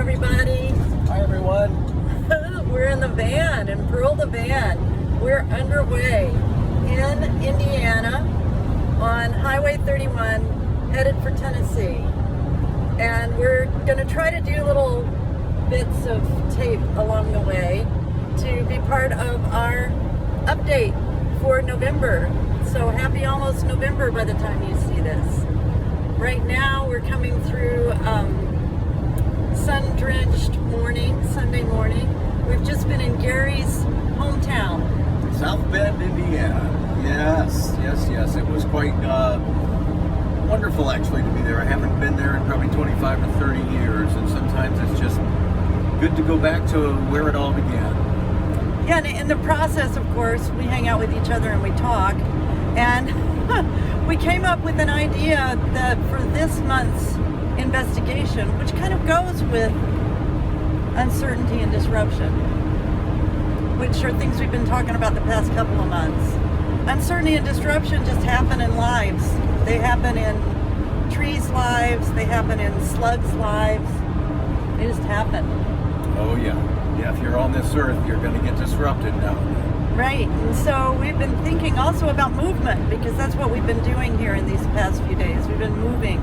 everybody. Hi, everyone. We're in the van, in Pearl the van. We're underway in Indiana on Highway 31, headed for Tennessee. And we're going to try to do little bits of tape along the way to be part of our update for November. So happy almost November by the time you see this. Right now we're coming through sun-drenched morning, Sunday morning. We've just been in Gary's hometown. South Bend, Indiana. Yes. It was quite wonderful, actually, to be there. I haven't been there in probably 25 or 30 years, and sometimes it's just good to go back to where it all began. Yeah, and in the process, of course, we hang out with each other and we talk. And we came up with an idea that for this month's investigation, which kind of goes with uncertainty and disruption, which are things we've been talking about the past couple of months. Uncertainty and disruption just happen in lives. They happen in trees' lives. They happen in slugs' lives. They just happen. Oh, yeah. Yeah, if you're on this earth, you're going to get disrupted now and then. Right. And so we've been thinking also about movement, because that's what we've been doing here in these past few days. We've been moving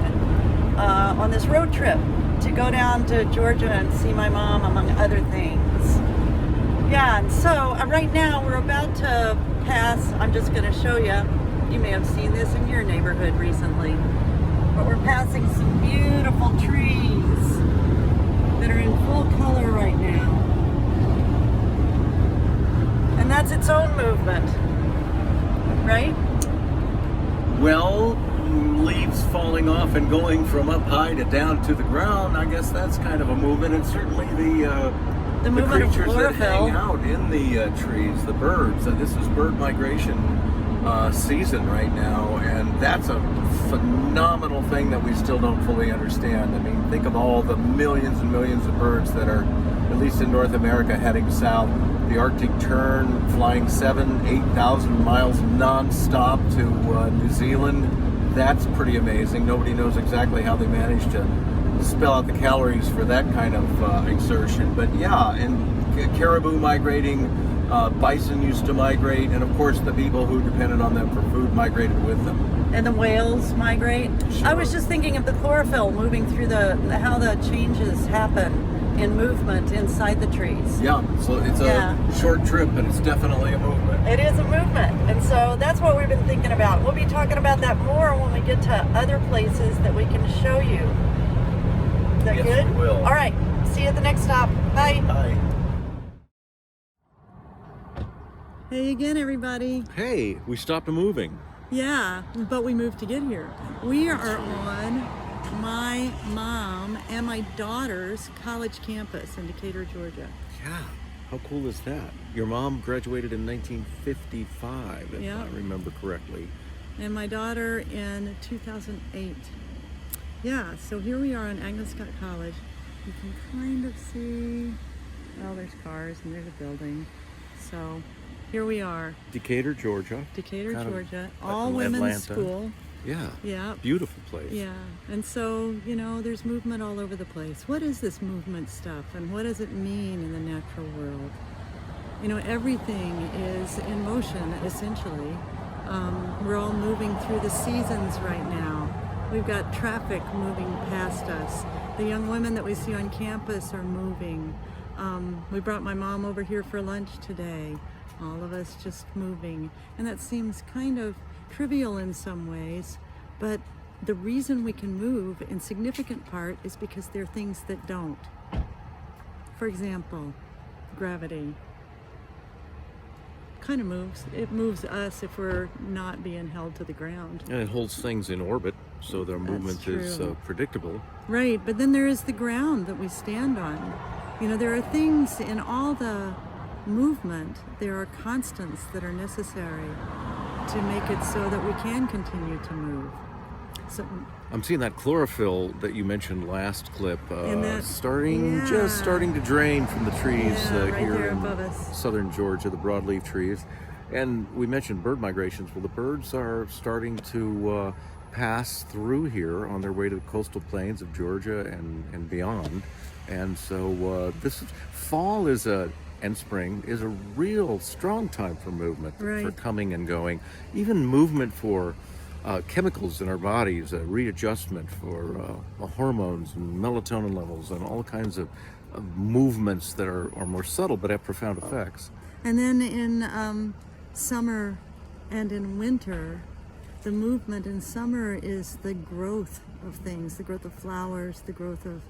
on this road trip to go down to Georgia and see my mom, among other things. Yeah, and so right now we're about to pass, I'm just going to show you, you may have seen this in your neighborhood recently, but we're passing some beautiful trees that are in full color right now. And that's its own movement, right? Well, leaves falling off and going from up high to down to the ground, I guess that's kind of a movement, and certainly the movement of creatures that chlorophyll. hang out in the trees, the birds. This is bird migration season right now, and that's a phenomenal thing that we still don't fully understand. I mean, think of all the millions and millions of birds that are, at least in North America, heading south. The Arctic tern flying 8,000 miles non-stop to New Zealand. That's pretty amazing. Nobody knows exactly how they managed to spell out the calories for that kind of exertion. But yeah, and caribou migrating, bison used to migrate, and of course the people who depended on them for food migrated with them. And the whales migrate. Sure. I was just thinking of the chlorophyll moving through how the changes happen in movement inside the trees. Yeah, so it's a short trip, and it's definitely a movement. It is a movement, and so that's what we've been thinking about. We'll be talking about that more when we get to other places that we can show you. Is that Yes, good? we will. All right, see you at the next stop. Bye. Bye. Hey again, everybody. Hey, we stopped moving. Yeah, but we moved to get here. We are on my mom and my daughter's college campus in Decatur, Georgia. Yeah, how cool is that? Your mom graduated in 1955, if Yeah. I remember correctly. And my daughter in 2008. Yeah, so here we are on Agnes Scott College. You can kind of see, well, there's cars and there's a building. So here we are. Decatur, Georgia. Decatur, Kind of Georgia. like All women's Atlanta. school. Yeah. Yeah. Beautiful place. Yeah, and so, there's movement all over the place. What is this movement stuff, and what does it mean in the natural world? Everything is in motion, essentially. We're all moving through the seasons right now. We've got traffic moving past us. The young women that we see on campus are moving. We brought my mom over here for lunch today. All of us just moving. And that seems kind of trivial in some ways, but the reason we can move in significant part is because there are things that don't. For example, gravity kind of moves. It moves us if we're not being held to the ground. And it holds things in orbit, so their movement is predictable. Right, but then there is the ground that we stand on. There are things in all the movement, there are constants that are necessary to make it so that we can continue to move. So I'm seeing that chlorophyll that you mentioned last clip, just starting to drain from the trees right here there in above us. southern Georgia, the broadleaf trees. And we mentioned bird migrations. Well, the birds are starting to pass through here on their way to the coastal plains of Georgia and beyond. And so fall and spring is a real strong time for movement, for Right. coming and going, even movement for chemicals in our bodies, readjustment for hormones and melatonin levels and all kinds of movements that are more subtle but have profound effects. And then in summer and in winter, the movement in summer is the growth of things, the growth of flowers, the growth of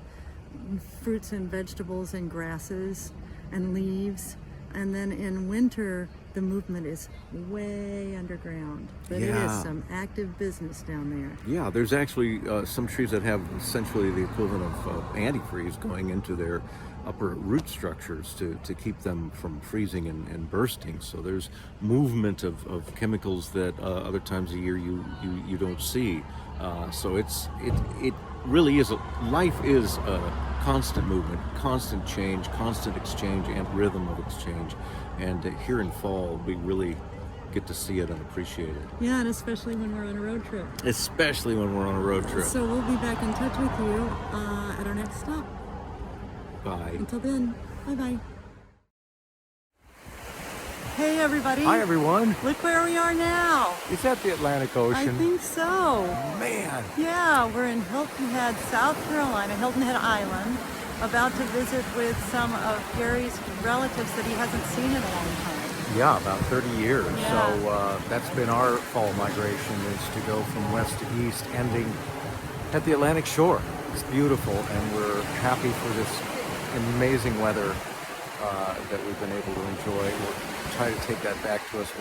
fruits and vegetables and grasses and leaves. And then in winter, the movement is way underground. But it is Yeah. some active business down there. Yeah, there's actually some trees that have essentially the equivalent of antifreeze going into their upper root structures to keep them from freezing and bursting. So there's movement of chemicals that other times a year you don't see. So it really is life is a constant movement, constant change, constant exchange, and rhythm of exchange. And here in fall, we really get to see it and appreciate it. Yeah, and especially when we're on a road trip. Especially when we're on a road trip. So we'll be back in touch with you at our next stop. Bye. Until then, bye-bye. Hey, everybody. Hi, everyone. Look where we are now. Is that the Atlantic Ocean? I think so. Man. Yeah, we're in Hilton Head, South Carolina, Hilton Head Island, about to visit with some of Gary's relatives that he hasn't seen in a long time. Yeah, about 30 years. Yeah. So that's been our fall migration, is to go from west to east, ending at the Atlantic shore. It's beautiful, and we're happy for this amazing weather that we've been able to enjoy. We'll try to take that back to us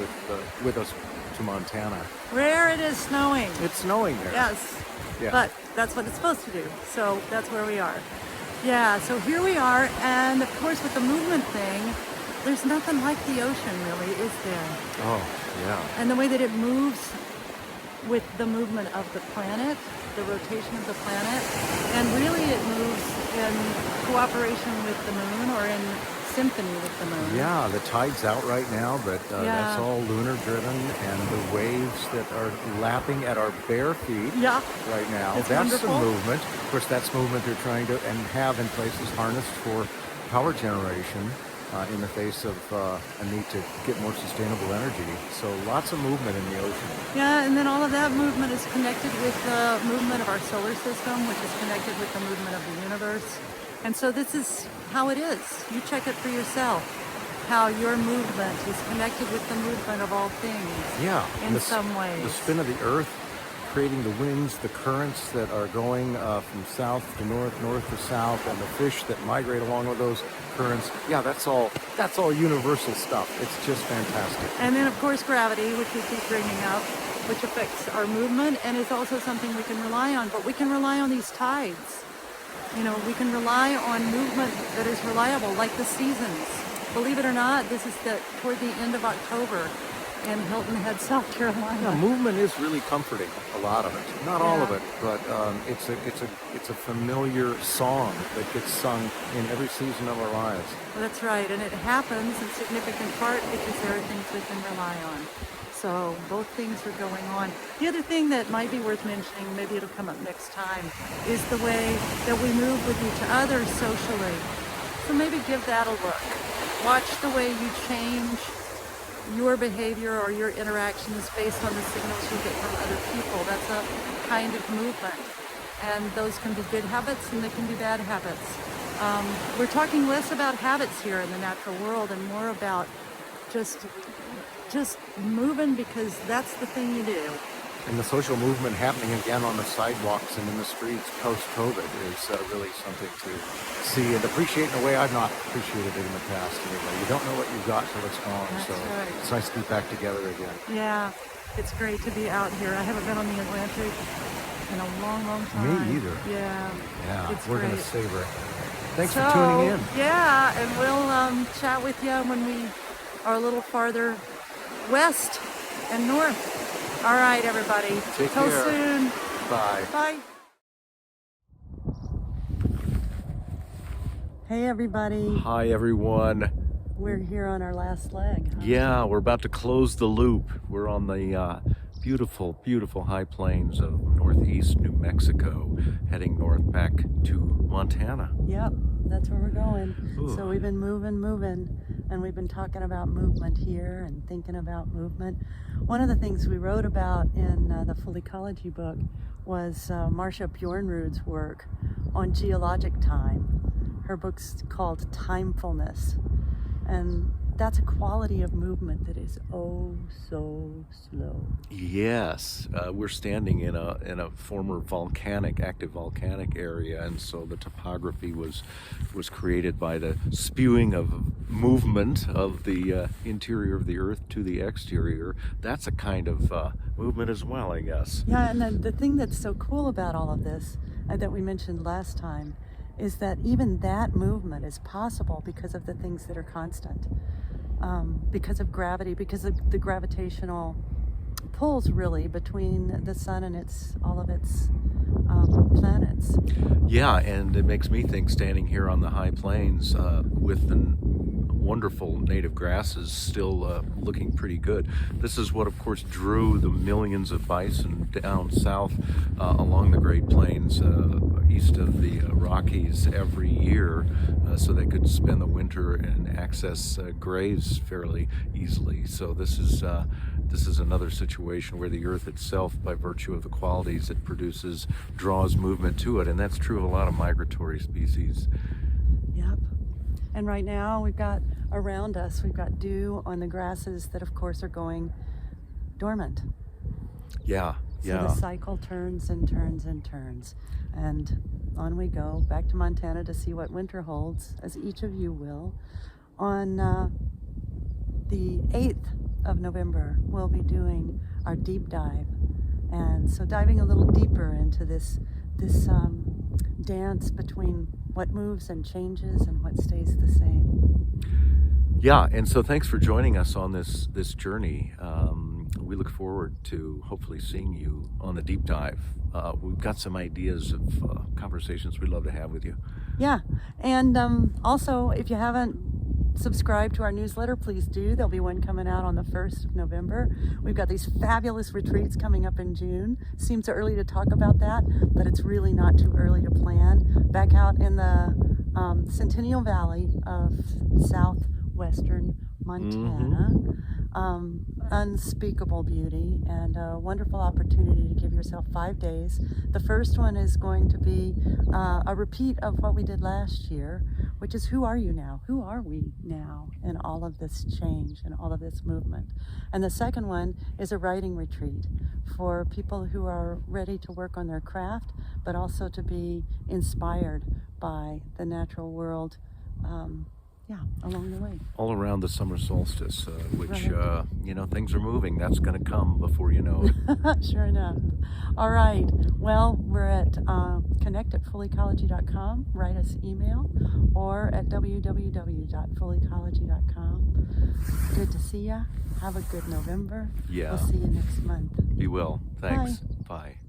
with us to Montana. Where it is snowing. It's snowing there. Yes. Yeah. But that's what it's supposed to do. So that's where we are. Yeah, so here we are, and of course with the movement thing, there's nothing like the ocean really, is there? Oh, yeah. And the way that it moves with the movement of the planet, the rotation of the planet, and really it moves in cooperation with the moon or in symphony with the moon. Yeah, the tide's out right now, but Yeah. that's all lunar driven, and the waves that are lapping at our bare feet Yeah. right now, It's that's wonderful. some movement. Of course, that's movement they're trying to and have in places harnessed for power generation in the face of a need to get more sustainable energy. So lots of movement in the ocean. Yeah, and then all of that movement is connected with the movement of our solar system, which is connected with the movement of the universe. And so this is how it is. You check it for yourself, how your movement is connected with the movement of all things. Yeah, In some ways. The spin of the earth, creating the winds, the currents that are going from south to north, north to south, and the fish that migrate along with those currents. Yeah, that's all universal stuff. It's just fantastic. And then, of course, gravity, which we keep bringing up, which affects our movement and is also something we can rely on. But we can rely on these tides. You know, we can rely on movement that is reliable, like the seasons. Believe it or not, this is toward the end of October in Hilton Head, South Yeah, Carolina. movement is really comforting. A lot of it, not all of Yeah. it, but it's a familiar song that gets sung in every season of our lives. That's right, and it happens in significant part because there are things we can rely on. So both things are going on. The other thing that might be worth mentioning, maybe it'll come up next time, is the way that we move with each other socially. So maybe give that a look. Watch the way you change your behavior or your interactions based on the signals you get from other people. That's a kind of movement. And those can be good habits and they can be bad habits. We're talking less about habits here in the natural world and more about just moving because that's the thing you do. And the social movement happening again on the sidewalks and in the streets post-COVID is really something to see and appreciate in a way I've not appreciated it in the past. Anyway, you don't know what you've got till it's gone, That's so right. it's nice to be back together again. Yeah, it's great to be out here. I haven't been on the Atlantic in a long, long time. Me either. Yeah. Yeah, It's we're going to great. savor it. Thanks So, for tuning in. Yeah, and we'll chat with you when we are a little farther west and north. All right, everybody. Take Till care. soon. Bye. Bye. Hey, everybody. Hi, everyone. We're here on our last leg. Huh? Yeah, we're about to close the loop. We're on the beautiful, beautiful high plains of northeast New Mexico, heading north back to Montana. Yep, that's where we're going. Ooh. So we've been moving, and we've been talking about movement here and thinking about movement. One of the things we wrote about in the Full Ecology book was Marcia Bjornrud's work on geologic time. Her book's called Timefulness, and that's a quality of movement that is oh so slow. Yes, we're standing in a former active volcanic area, and so the topography was created by the spewing of movement of the interior of the Earth to the exterior. That's a kind of movement as well, I guess. Yeah, and the thing that's so cool about all of this that we mentioned last time is that even that movement is possible because of the things that are constant. Because of gravity, because of the gravitational pulls really between the sun and all of its planets. Yeah, and it makes me think, standing here on the high plains with the wonderful native grasses still looking pretty good. This is what, of course, drew the millions of bison down south along the Great Plains east of the Rockies every year, so they could spend the winter and access graves fairly easily. So this is another situation where the Earth itself, by virtue of the qualities it produces, draws movement to it, and that's true of a lot of migratory species. Yep. And right now we've got dew on the grasses that, of course, are going dormant. Yeah. So the cycle turns and turns and turns. And on we go back to Montana to see what winter holds, as each of you will. On the 8th of November, we'll be doing our deep dive. And so diving a little deeper into this dance between what moves and changes and what stays the same. Yeah, and so thanks for joining us on this journey. We look forward to hopefully seeing you on the deep dive. We've got some ideas of conversations we'd love to have with you. Yeah, and also, if you haven't subscribed to our newsletter, please do. There'll be one coming out on the 1st of November. We've got these fabulous retreats coming up in June. Seems early to talk about that, but it's really not too early to plan. Back out in the Centennial Valley of southwestern Montana. Unspeakable beauty and a wonderful opportunity to give yourself 5 days. The first one is going to be a repeat of what we did last year, which is who are you now? Who are we now in all of this change and all of this movement? And the second one is a writing retreat for people who are ready to work on their craft, but also to be inspired by the natural world along the way. All around the summer solstice, which, right. Things are moving. That's going to come before you know it. Sure enough. All right. Well, we're at connect@fullecology.com. Write us email, or at www.fullecology.com. Good to see ya. Have a good November. Yeah. We'll see you next month. Be well. Thanks. Bye. Bye.